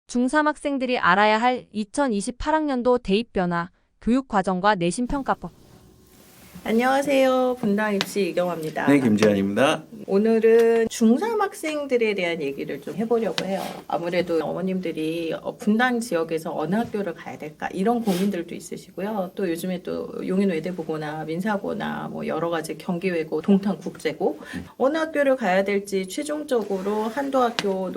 중3 학생들이 알아야 할 2028학년도 대입 변화, 교육과정과 내신평가법. 안녕하세요. 분당 입시 이경화입니다. 네, 김지한입니다. 오늘은 중3 학생들에 대한 얘기를 좀 해보려고 해요. 아무래도 어머님들이 분당 지역에서 어느 학교를 가야 될까 이런 고민들도 있으시고요. 또 요즘에 또 용인 외대부고나 민사고나 뭐 여러 가지 경기외고, 동탄 국제고 어느 학교를 가야 될지 최종적으로 한두 학교,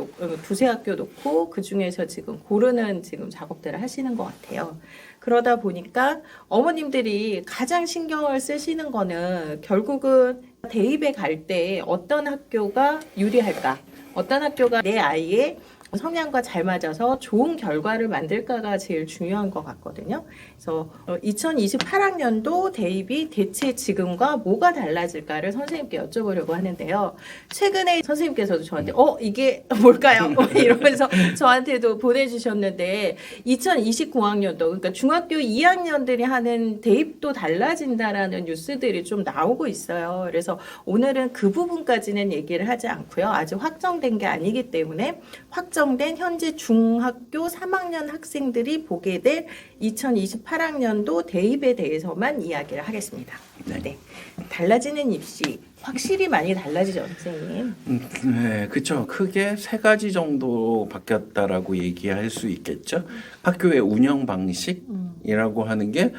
두세 학교 놓고 그 중에서 지금 고르는 지금 작업들을 하시는 것 같아요. 그러다 보니까 어머님들이 가장 신경을 쓰시는 거는 결국은 대입에 갈 때 어떤 학교가 유리할까? 어떤 학교가 내 아이의 성향과 잘 맞아서 좋은 결과를 만들까가 제일 중요한 것 같거든요. 그래서 2028학년도 대입이 대체 지금과 뭐가 달라질까를 선생님께 여쭤보려고 하는데요. 최근에 선생님께서도 저한테 이게 뭘까요? 이러면서 저한테도 보내주셨는데 2029학년도 그러니까 중학교 2학년들이 하는 대입도 달라진다라는 뉴스들이 좀 나오고 있어요. 그래서 오늘은 그 부분까지는 얘기를 하지 않고요. 아직 확정된 게 아니기 때문에 확정된 현재 중학교 3학년 학생들이 보게 될 2028학년도 대입에 대해서만 이야기를 하겠습니다. 네. 달라지는 입시 확실히 많이 달라지죠, 선생님? 네, 그렇죠. 크게 세 가지 정도 바뀌었다라고 얘기할 수 있겠죠. 학교의 운영 방식이라고 하는 게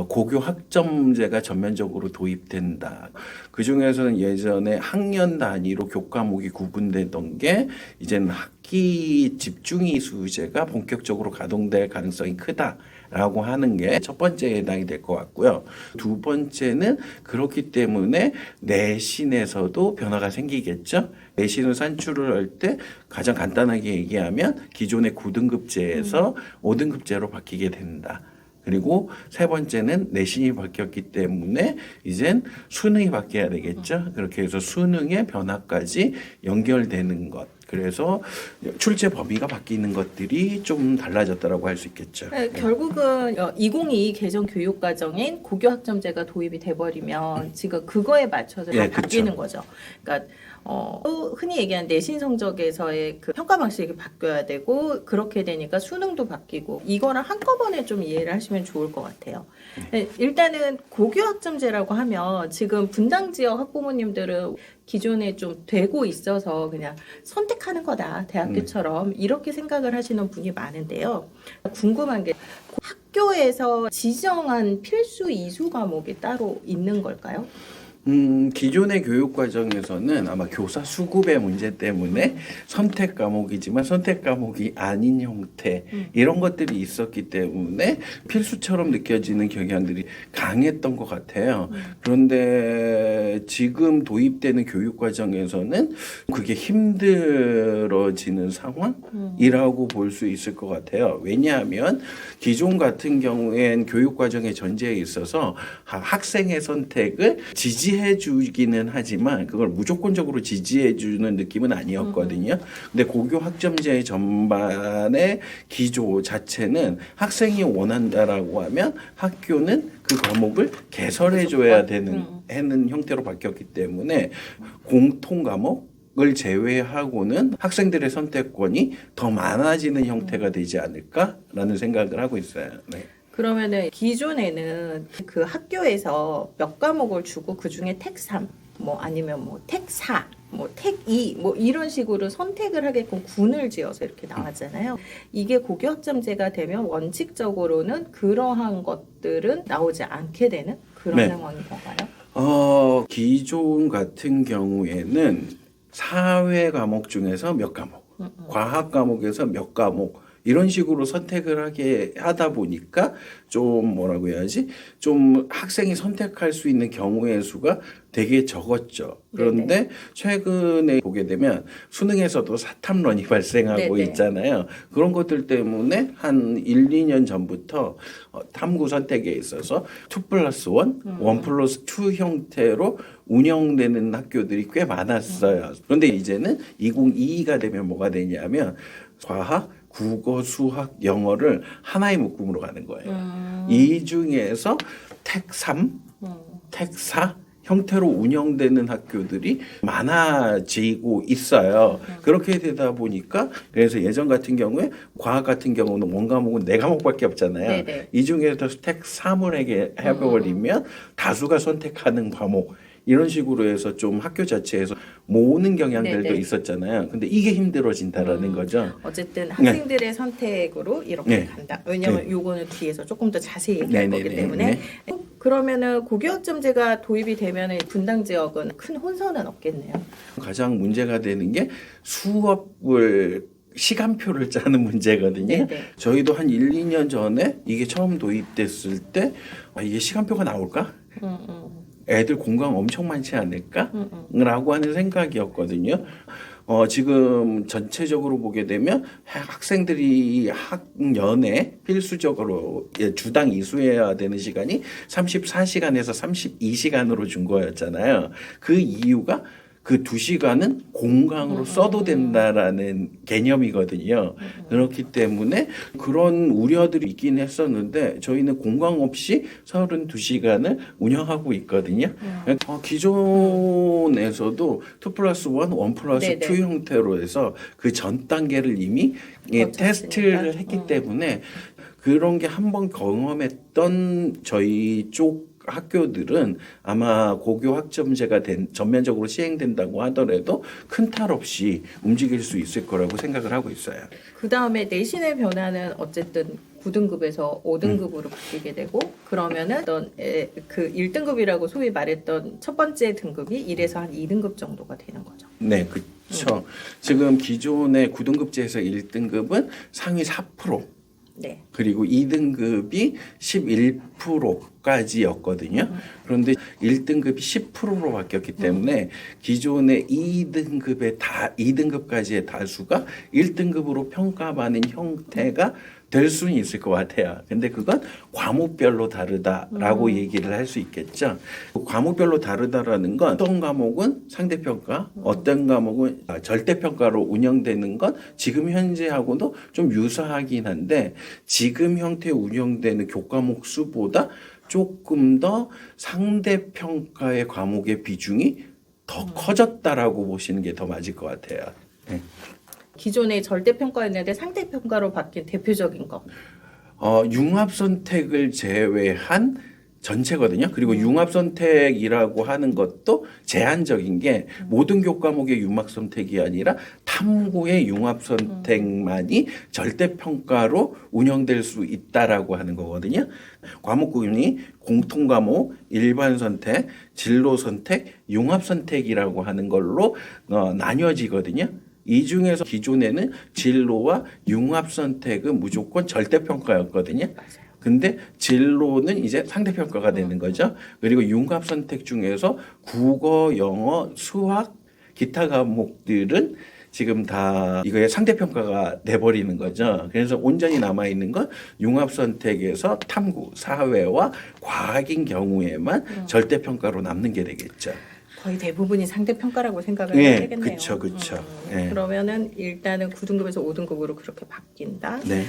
고교 학점제가 전면적으로 도입된다. 그 중에서는 예전에 학년 단위로 교과목이 구분되던 게 이제는 학기 집중이 수제가 본격적으로 가동될 가능성이 크다라고 하는 게 첫 번째 해당이 될 것 같고요. 두 번째는 그렇기 때문에 내신에서도 변화가 생기겠죠. 내신을 산출을 할 때 가장 간단하게 얘기하면 기존의 9등급제에서 5등급제로 바뀌게 된다. 그리고 세 번째는 내신이 바뀌었기 때문에 이젠 수능이 바뀌어야 되겠죠. 그렇게 해서 수능의 변화까지 연결되는 것. 그래서 출제 범위가 바뀌는 것들이 좀 달라졌다라고 할 수 있겠죠. 네, 결국은 2022 개정 교육과정인 고교 학점제가 도입이 돼버리면 지금 그거에 맞춰서 다 바뀌는 거죠. 그러니까 또 흔히 얘기하는 내신 성적에서의 그 평가 방식이 바뀌어야 되고 그렇게 되니까 수능도 바뀌고 이거를 한꺼번에 좀 이해를 하시면 좋을 것 같아요. 네, 일단은 고교 학점제라고 하면 지금 분당 지역 학부모님들은 기존에 좀 되고 있어서 그냥 선택하는 거다 대학교처럼 이렇게 생각을 하시는 분이 많은데요. 궁금한 게 학교에서 지정한 필수 이수 과목이 따로 있는 걸까요? 기존의 교육 과정에서는 아마 교사 수급의 문제 때문에 선택 과목이지만 선택 과목이 아닌 형태 이런 것들이 있었기 때문에 필수처럼 느껴지는 경향들이 강했던 것 같아요. 그런데 지금 도입되는 교육 과정에서는 그게 힘들어지는 상황이라고 볼 수 있을 것 같아요. 왜냐하면 기존 같은 경우엔 교육 과정의 전제에 있어서 학생의 선택을 지지해 주기는 하지만 그걸 무조건적으로 지지해 주는 느낌은 아니었거든요. 근데 고교 학점제 전반의 기조 자체는 학생이 원한다라고 하면 학교는 그 과목을 개설해 줘야 되는 형태로 바뀌었기 때문에 공통 과목을 제외하고는 학생들의 선택권이 더 많아지는 형태가 되지 않을까라는 생각을 하고 있어요. 네. 그러면은 기존에는 그 학교에서 몇 과목을 주고 그 중에 택3, 뭐 아니면 뭐 택4, 뭐 택2, 뭐 이런 식으로 선택을 하게끔 군을 지어서 이렇게 나왔잖아요. 이게 고교 학점제가 되면 원칙적으로는 그러한 것들은 나오지 않게 되는 그런 상황인 건가요? 기존 같은 경우에는 사회 과목 중에서 몇 과목, 과학 과목에서 몇 과목 이런 식으로 선택을 하게 하다 보니까 좀 뭐라고 해야지? 좀 학생이 선택할 수 있는 경우의 수가 되게 적었죠. 그런데 네네. 최근에 보게 되면 수능에서도 사탐론이 발생하고 네네. 있잖아요. 그런 것들 때문에 한 1, 2년 전부터 탐구 선택에 있어서 2+1, 1+2 형태로 운영되는 학교들이 꽤 많았어요. 그런데 이제는 2022가 되면 뭐가 되냐면 과학, 국어, 수학, 영어를 하나의 묶음으로 가는 거예요. 이 중에서 택3, 택4 형태로 운영되는 학교들이 많아지고 있어요. 그렇게 되다 보니까 그래서 예전 같은 경우에 과학 같은 경우는 원과목은 4과목밖에 없잖아요. 네네. 이 중에서 스택 3을 해버리면 다수가 선택하는 과목 이런 식으로 해서 좀 학교 자체에서 모으는 경향들도 네네. 있었잖아요. 근데 이게 힘들어진다라는 거죠. 어쨌든 학생들의 선택으로 이렇게 네. 간다. 왜냐하면 요거는 뒤에서 조금 더 자세히 얘기할 네네네. 거기 때문에. 그러면은 고교학점제가 도입이 되면은 분당 지역은 큰 혼선은 없겠네요. 가장 문제가 되는 게 수업을 시간표를 짜는 문제거든요. 네네. 저희도 한 1, 2년 전에 이게 처음 도입됐을 때 이게 시간표가 나올까? 애들 공강 엄청 많지 않을까? 라고 하는 생각이었거든요. 지금 전체적으로 보게 되면 학생들이 학년에 필수적으로 주당 이수해야 되는 시간이 34시간에서 32시간으로 준 거였잖아요. 그 이유가 그 2시간은 공강으로 써도 된다라는 개념이거든요. 그렇기 때문에 그런 우려들이 있긴 했었는데 저희는 공강 없이 32시간을 운영하고 있거든요. 기존에서도 2+1, 1+2 네네. 형태로 해서 그 전 단계를 이미 거쳤으니까. 테스트를 했기 때문에 그런 게 한번 경험했던 저희 쪽 학교들은 아마 고교 학점제가 전면적으로 시행된다고 하더라도 큰 탈 없이 움직일 수 있을 거라고 생각을 하고 있어요. 그 다음에 내신의 변화는 어쨌든 9등급에서 5등급으로 바뀌게 되고 그러면은 어떤 그 1등급이라고 소위 말했던 첫 번째 등급이 1에서 한 2등급 정도가 되는 거죠. 네, 그렇죠. 지금 기존의 9등급제에서 1등급은 상위 4%. 네. 그리고 2등급이 11%까지였거든요. 그런데 1등급이 10%로 바뀌었기 때문에 기존의 2등급까지의 다수가 1등급으로 평가받는 형태가 될 수는 있을 것 같아요. 근데 그건 과목별로 다르다라고 얘기를 할 수 있겠죠. 과목별로 다르다라는 건 어떤 과목은 상대평가, 어떤 과목은 절대평가로 운영되는 건 지금 현재하고도 좀 유사하긴 한데 지금 형태 운영되는 교과목 수보다 조금 더 상대평가의 과목의 비중이 더 커졌다라고 보시는 게 더 맞을 것 같아요. 네. 기존의 절대평가였는데 상대평가로 바뀐 대표적인 거. 융합 선택을 제외한 전체거든요. 그리고 융합 선택이라고 하는 것도 제한적인 게 모든 교과목의 융합 선택이 아니라 탐구의 융합 선택만이 절대 평가로 운영될 수 있다라고 하는 거거든요. 과목군이 공통 과목, 일반 선택, 진로 선택, 융합 선택이라고 하는 걸로 나뉘어지거든요. 이 중에서 기존에는 진로와 융합 선택은 무조건 절대 평가였거든요. 근데 진로는 이제 상대평가가 되는 거죠. 그리고 융합 선택 중에서 국어, 영어, 수학, 기타 과목들은 지금 다 이거의 상대평가가 돼버리는 거죠. 그래서 온전히 남아있는 건 융합 선택에서 탐구, 사회와 과학인 경우에만 절대평가로 남는 게 되겠죠. 거의 대부분이 상대평가라고 생각을 네, 해야 되겠네요. 그쵸. 네. 그러면은 일단은 9등급에서 5등급으로 그렇게 바뀐다. 네.